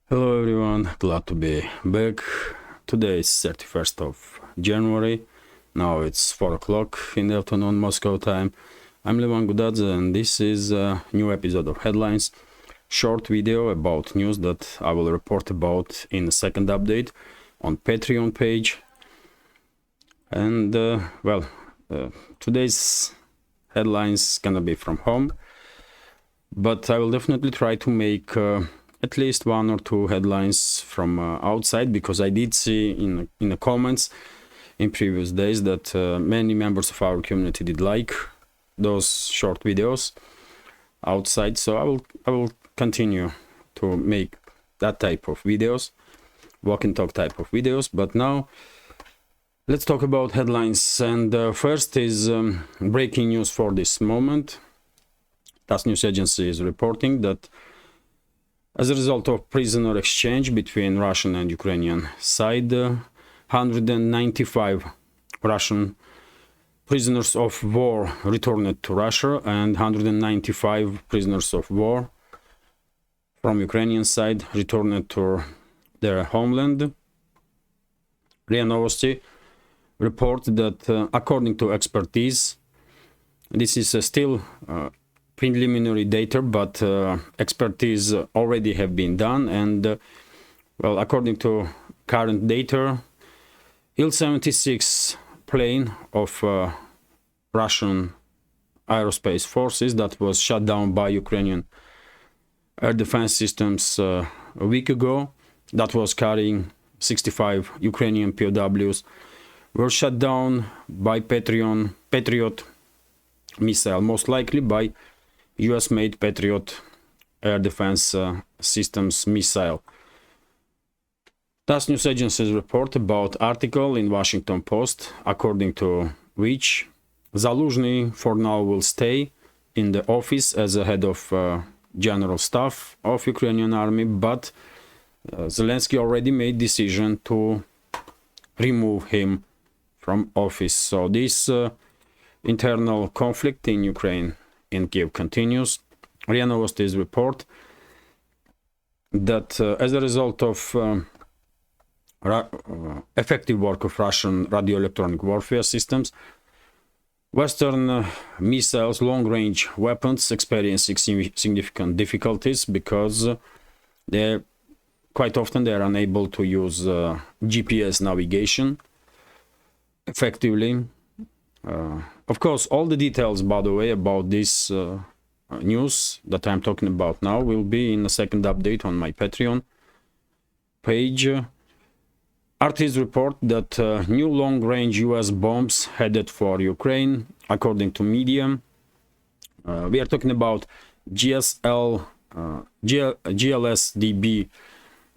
Hello everyone, glad to be back. Today is 31st of January. Now it's 4 o'clock in the afternoon Moscow time. I'm Levan Gudadze and this is a new episode of Headlines. Short video about news that I will report about in the second update on Patreon page. And today's headlines gonna be from home, but I will definitely try to make at least one or two headlines from outside, because I did see in the comments in previous days that many members of our community did like those short videos outside. So I will continue to make that type of videos, walk and talk type of videos. But now let's talk about headlines. And first is breaking news for this moment. TASS news agency is reporting that as a result of prisoner exchange between Russian and Ukrainian side, 195 Russian prisoners of war returned to Russia and 195 prisoners of war from Ukrainian side returned to their homeland. RIA Novosti report that according to expertise, this is still preliminary data, but expertise already have been done, and according to current data, Il-76 plane of Russian aerospace forces that was shot down by Ukrainian air defense systems a week ago, that was carrying 65 Ukrainian POWs, were shot down by Patriot missile, most likely by US-made Patriot air defense systems missile. TASS news agency's report about article in Washington Post, according to which Zaluzhny for now will stay in the office as a head of general staff of Ukrainian army, but Zelensky already made decision to remove him from office. So this internal conflict in Ukraine in Kiev continues. RIA Novosti's report that as a result of effective work of Russian radio-electronic warfare systems, Western missiles, long-range weapons experiencing significant difficulties because quite often they are unable to use GPS navigation effectively. Of course, all the details, by the way, about this news that I'm talking about now will be in the second update on my Patreon page. RT's report that new long-range US bombs headed for Ukraine, according to media. We are talking about GLSDB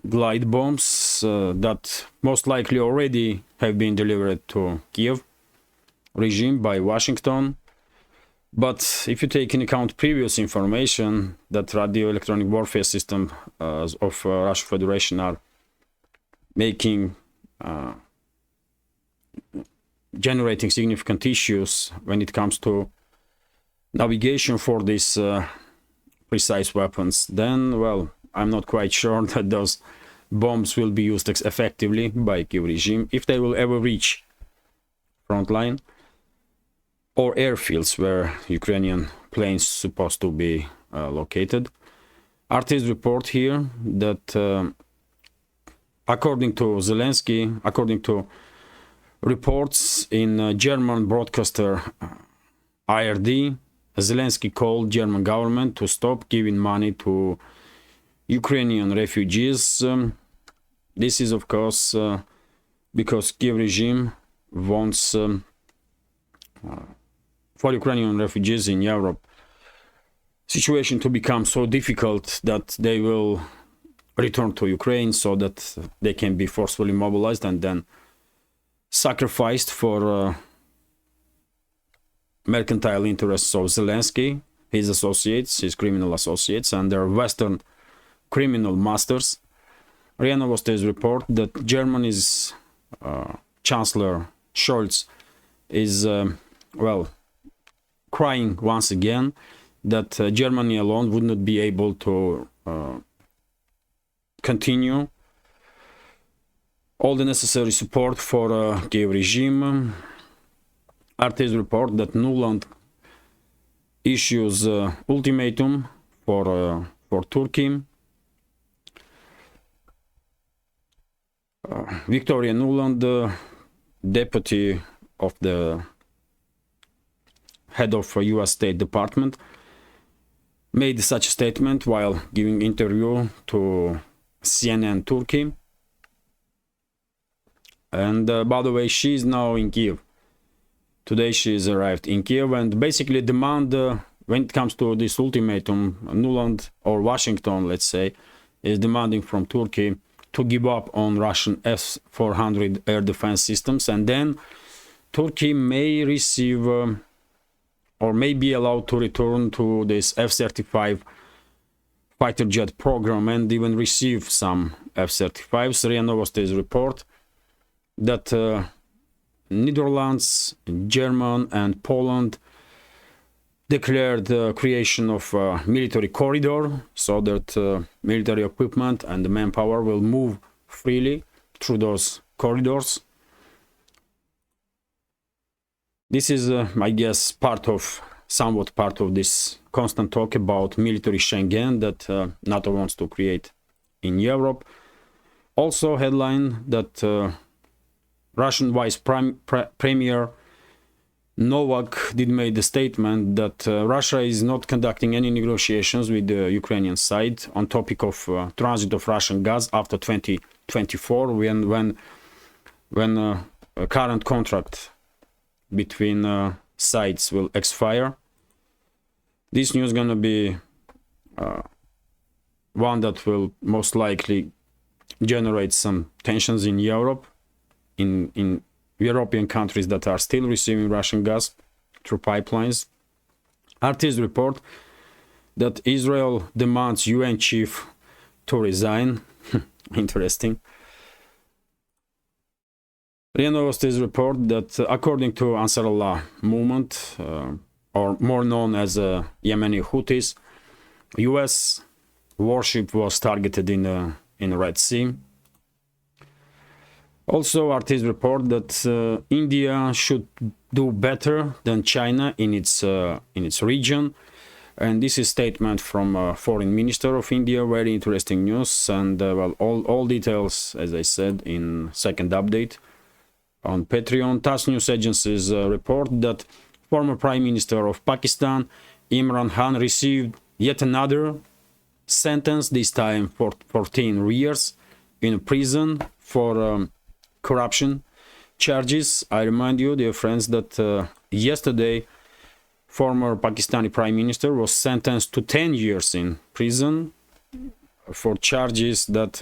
glide bombs that most likely already have been delivered to Kiev regime by Washington. But if you take into account previous information that radio-electronic warfare system of Russian Federation are making generating significant issues when it comes to navigation for these precise weapons, then I'm not quite sure that those bombs will be used effectively by Kiev regime, if they will ever reach front line or airfields where Ukrainian planes supposed to be located. RT's report here that according to Zelensky, according to reports in German broadcaster ARD, Zelensky called German government to stop giving money to Ukrainian refugees. This is of course because Kiev regime wants for Ukrainian refugees in Europe situation to become so difficult that they will return to Ukraine so that they can be forcefully mobilized and then sacrificed for mercantile interests of Zelensky, his associates, his criminal associates, and their Western criminal masters. RIA Novosti's report that Germany's Chancellor Scholz is, crying once again that Germany alone would not be able to continue all the necessary support for Kiev regime. RT's report that Nuland issues ultimatum for Turkey. Victoria Nuland, deputy of the head of US State Department, made such a statement while giving interview to CNN Turkey. And by the way, she is now in Kiev. Today she is arrived in Kiev and basically demand, when it comes to this ultimatum, Nuland or Washington, let's say, is demanding from Turkey to give up on Russian S-400 air defense systems, and then Turkey may receive or may be allowed to return to this F-35 fighter jet program and even receive some F-35s. RIA Novosti's report that Netherlands, Germany and Poland declared the creation of a military corridor so that military equipment and the manpower will move freely through those corridors. This is, I guess, somewhat part of this constant talk about military Schengen that NATO wants to create in Europe. Also, headline that Russian Vice Premier Novak did make the statement that Russia is not conducting any negotiations with the Ukrainian side on topic of transit of Russian gas after 2024, when a current contract between sides will expire. This news is going to be one that will most likely generate some tensions in Europe, in European countries that are still receiving Russian gas through pipelines. RT's report that Israel demands UN chief to resign. Interesting. RIA Novosti's report that according to Ansar Allah movement, or more known as Yemeni Houthis, US warship was targeted in the Red Sea. Also, RT's report that India should do better than China in its region, and this is statement from Foreign Minister of India. Very interesting news, and well, all details, as I said, in second update on Patreon. TASS News Agency's report that former Prime Minister of Pakistan, Imran Khan, received yet another sentence, this time for 14 years in prison for corruption charges. I remind you, dear friends, that yesterday former Pakistani Prime Minister was sentenced to 10 years in prison for charges that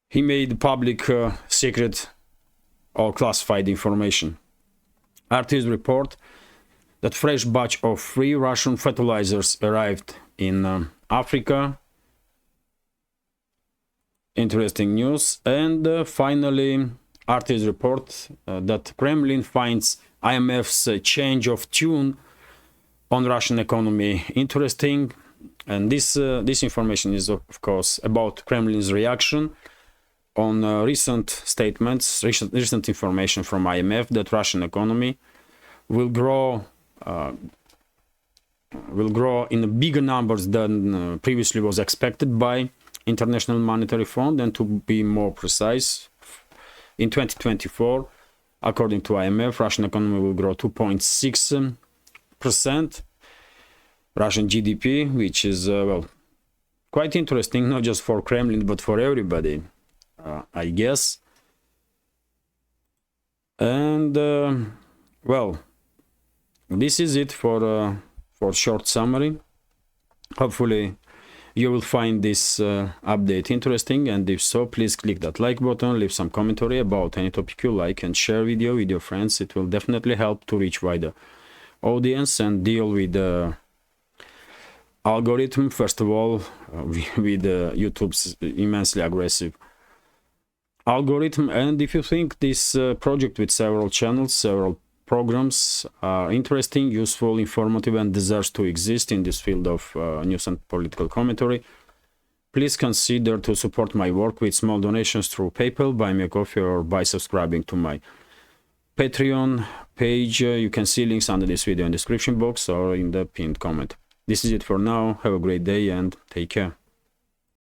he made public secret or classified information. RT's report that fresh batch of free Russian fertilizers arrived in Africa. Interesting news. And finally, RT's report that Kremlin finds IMF's change of tune on Russian economy interesting. And this information is, of course, about Kremlin's reaction on recent statements, recent information from IMF that Russian economy will grow in bigger numbers than previously was expected by International Monetary Fund. And to be more precise, in 2024, according to IMF, Russian economy will grow 2.6%. Russian GDP, which is well, quite interesting, not just for Kremlin but for everybody, I guess. And well, this is it for short summary. Hopefully you will find this update interesting, and if so, please click that like button, leave some commentary about any topic you like, and share video with your friends. It will definitely help to reach wider audience and deal with the algorithm, first of all, with YouTube's immensely aggressive algorithm. And if you think this project with several channels, several programs are interesting, useful, informative, and deserves to exist in this field of news and political commentary, please consider to support my work with small donations through PayPal, Buy Me a Coffee, or by subscribing to my Patreon page. You can see links under this video in the description box or in the pinned comment. This is it for now. Have a great day and take care.